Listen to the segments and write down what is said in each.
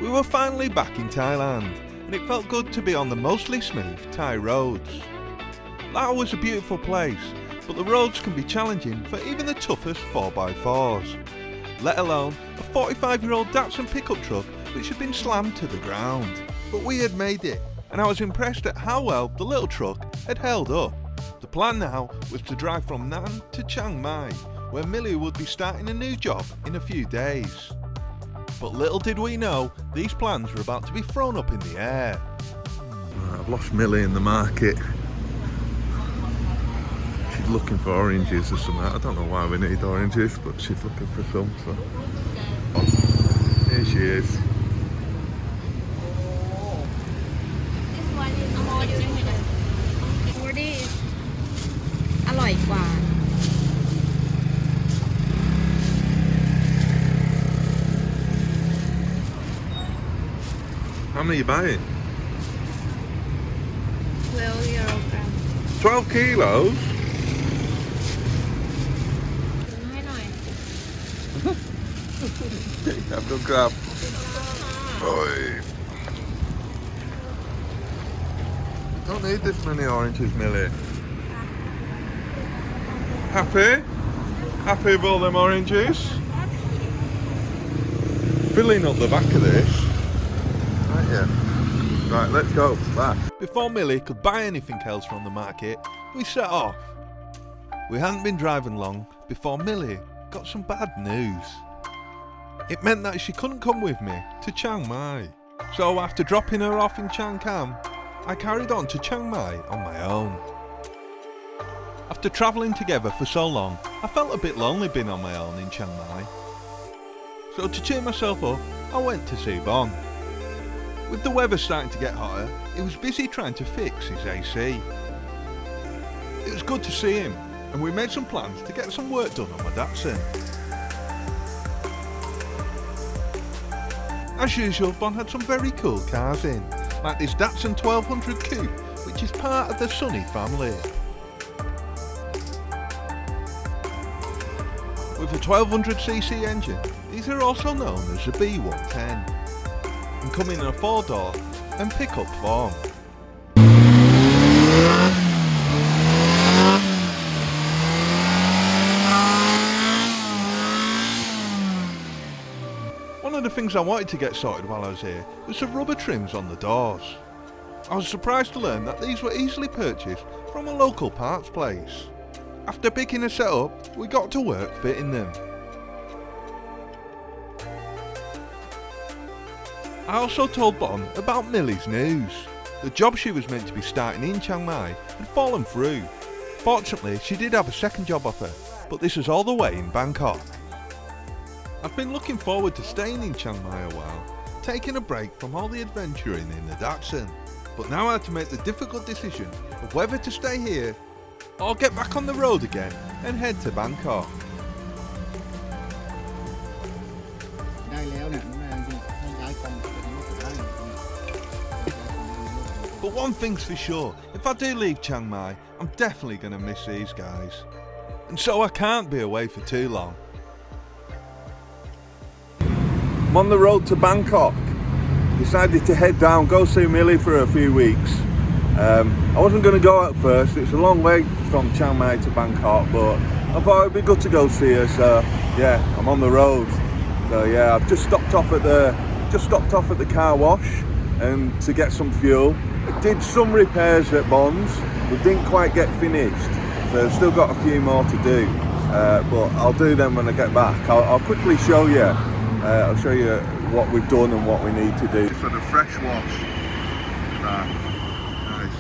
We were finally back in Thailand, and it felt good to be on the mostly smooth Thai roads. Laos was a beautiful place, but the roads can be challenging for even the toughest 4x4s, let alone a 45-year-old Datsun pickup truck which had been slammed to the ground. But we had made it, and I was impressed at how well the little truck had held up. The plan now was to drive from Nan to Chiang Mai, where Millie would be starting a new job in a few days. But little did we know, these plans were about to be thrown up in the air. I've lost Millie in the market. She's looking for oranges or something. I don't know why we need oranges, but she's looking for some. So. Here she is. This one is more delicious. อร่อยกว่า How many are you buying? 12 kilograms 12 kilos? ให้หน่อย Have to grab. Oi. Don't need this many oranges, Millie. Happy? Happy with all them oranges? Filling up the back of this. Right, yeah. Right, let's go. Back. Before Millie could buy anything else from the market, we set off. We hadn't been driving long before Millie got some bad news. It meant that she couldn't come with me to Chiang Mai. So after dropping her off in Chiang Kham, I carried on to Chiang Mai on my own. After travelling together for so long, I felt a bit lonely being on my own in Chiang Mai. So to cheer myself up, I went to see Bon. With the weather starting to get hotter, he was busy trying to fix his AC. It was good to see him, and we made some plans to get some work done on my Datsun. As usual, Bon had some very cool cars in, like this Datsun 1200 coupe, which is part of the Sunny family. With a 1200cc engine, these are also known as the B110, and come in a 4-door and pickup form. One of the things I wanted to get sorted while I was here was the rubber trims on the doors. I was surprised to learn that these were easily purchased from a local parts place. After picking a set up, we got to work fitting them. I also told Bon about Millie's news. The job she was meant to be starting in Chiang Mai had fallen through. Fortunately, she did have a second job offer, but this was all the way in Bangkok. I've been looking forward to staying in Chiang Mai a while, taking a break from all the adventuring in the Datsun. But now I had to make the difficult decision of whether to stay here or get back on the road again and head to Bangkok. But one thing's for sure, if I do leave Chiang Mai, I'm definitely going to miss these guys. And so I can't be away for too long. I'm on the road to Bangkok. Decided to head down, go see Millie for a few weeks. I wasn't going to go at first, it's a long way from Chiang Mai to Bangkok, but I thought it'd be good to go see her, so yeah, I'm on the road. So yeah, I've just stopped off at the car wash and to get some fuel. I did some repairs at Bon's, but didn't quite get finished, so I've still got a few more to do, but I'll do them when I get back. I'll quickly show you, I'll show you what we've done and what we need to do. For the fresh wash. Nice.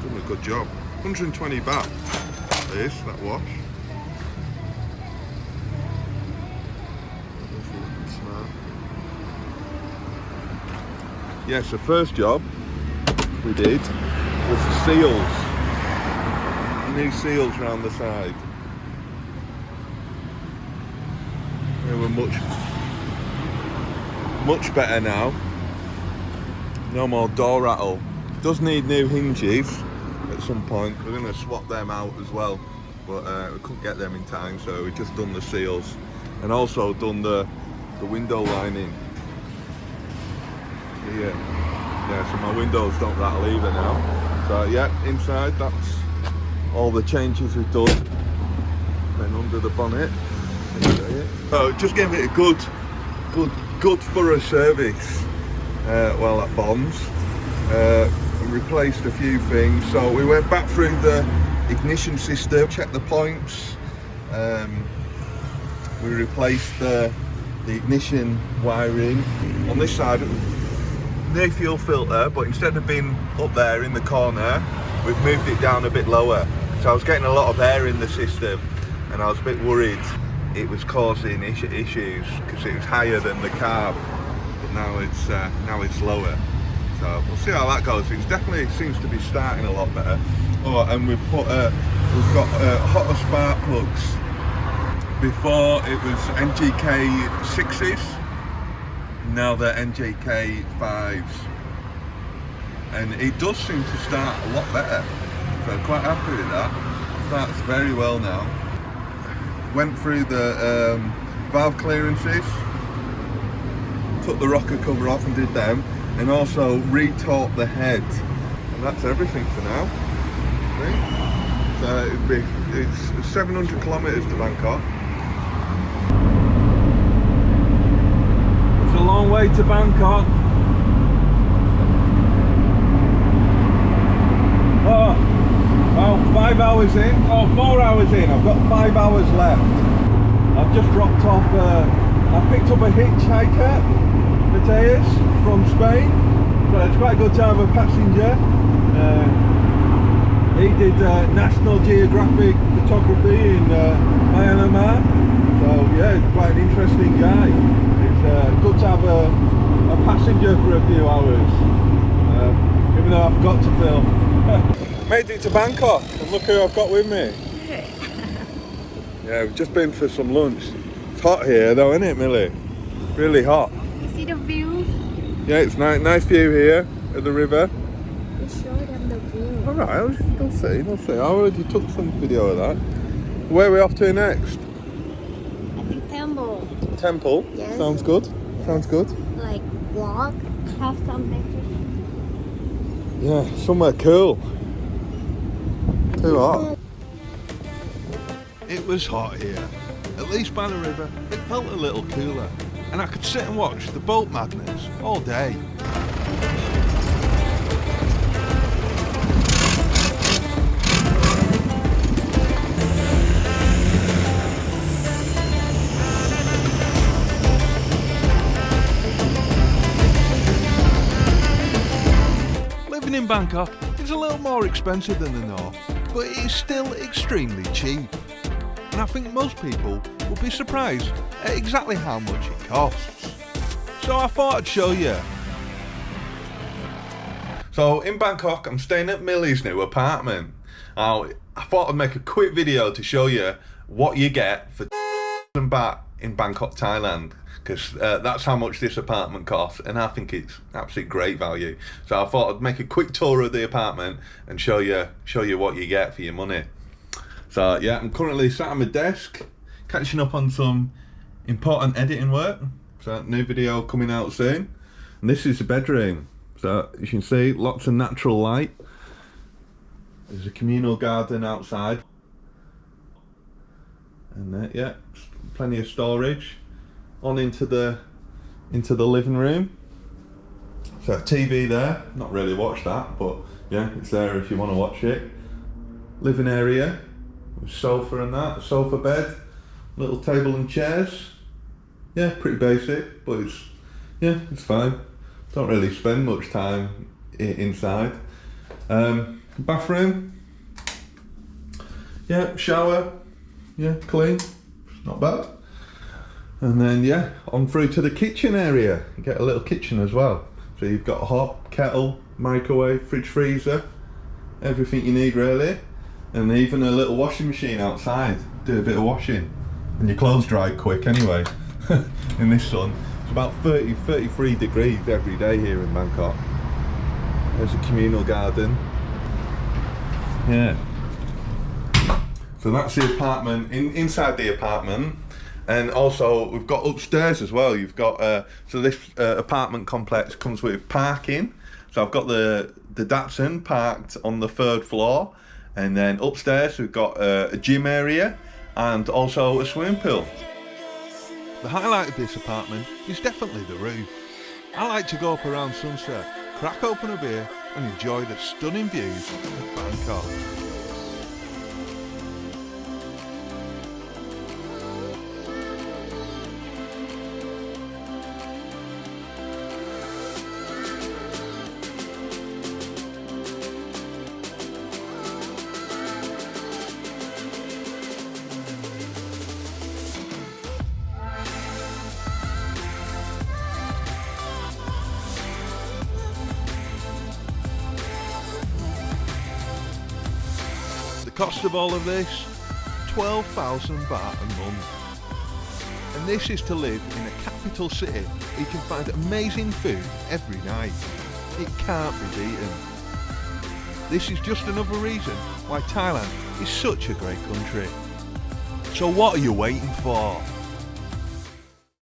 Done a good job. 120 baht. That wash. Yes, the first job we did was the seals. New seals around the side. They were much better now. No more door rattle. It does need new hinges at some point. We're going to swap them out as well. but we couldn't get them in time, so we just done the seals and also done the window lining here. Yeah, so my windows don't rattle either now. So yeah, inside that's all the changes we've done. Then under the bonnet, so just gave it a good thorough service while at Bonds. And replaced a few things. So we went back through the ignition system, checked the points. We replaced the ignition wiring on this side. No fuel filter, but instead of being up there in the corner, we've moved it down a bit lower. So I was getting a lot of air in the system, and I was a bit worried it was causing issues because it was higher than the carb, but now it's lower. So we'll see how that goes. It definitely seems to be starting a lot better. Oh, and we've got hotter spark plugs. Before it was NGK 6s, now they're NGK 5s, and it does seem to start a lot better. So I'm quite happy with that. Starts very well now. Went through the valve clearances, took the rocker cover off and did them, and also re-torqued the head, and that's everything for now. So it's 700 kilometers to Bangkok. It's a long way to Bangkok. Oh, 5 hours in, 4 hours in. I've got 5 hours left. I've just dropped off. I picked up a hitchhiker, Mateus, from Spain. So it's quite good to have a passenger. He did National Geographic photography in Myanmar. So yeah, he's quite an interesting guy. It's good to have a passenger for a few hours, even though I forgot to film. Made it to Bangkok, and look who I've got with me. Yeah, we've just been for some lunch. It's hot here though, isn't it, Millie? Really hot. You see the view? Yeah, it's nice view here at the river. You show them the view. Alright, they'll see. I already took some video of that. Where are we off to next? I think temple. Temple? Yes. Sounds good. Sounds good. Like walk, have something to... Yeah, somewhere cool. Too hot. It was hot here. At least by the river, it felt a little cooler. And I could sit and watch the boat madness all day. Living in Bangkok is a little more expensive than the north, but it is still extremely cheap. And I think most people will be surprised at exactly how much it costs. So I thought I'd show you. So in Bangkok, I'm staying at Millie's new apartment. Now, I thought I'd make a quick video to show you what you get for baht in Bangkok, Thailand, because that's how much this apartment costs, and I think it's absolutely great value. So I thought I'd make a quick tour of the apartment and show you what you get for your money. So yeah, I'm currently sat at my desk, catching up on some important editing work. So new video coming out soon. And this is the bedroom. So you can see lots of natural light. There's a communal garden outside. And yeah, plenty of storage. On into the living room. So TV there. Not really watched that, but yeah, it's there if you want to watch it. Living area. Sofa and that, sofa bed, little table and chairs. Yeah, pretty basic, but it's fine. Don't really spend much time inside. Bathroom. Yeah, shower. Yeah, clean. Not bad. And then yeah, on through to the kitchen area. You get a little kitchen as well. So you've got a hot kettle, microwave, fridge, freezer, everything you need really. And even a little washing machine outside. Do a bit of washing. And your clothes dry quick anyway. In this sun. It's about 33 degrees every day here in Bangkok. There's a communal garden. Yeah. So that's the apartment, inside the apartment. And also we've got upstairs as well. You've got, so this apartment complex comes with parking. So I've got the Datsun parked on the 3rd floor. And then upstairs we've got a gym area and also a swimming pool. The highlight of this apartment is definitely the roof. I like to go up around sunset, crack open a beer and enjoy the stunning views of Bangkok. The cost of all of this, 12,000 baht a month. And this is to live in a capital city where you can find amazing food every night. It can't be beaten. This is just another reason why Thailand is such a great country. So what are you waiting for?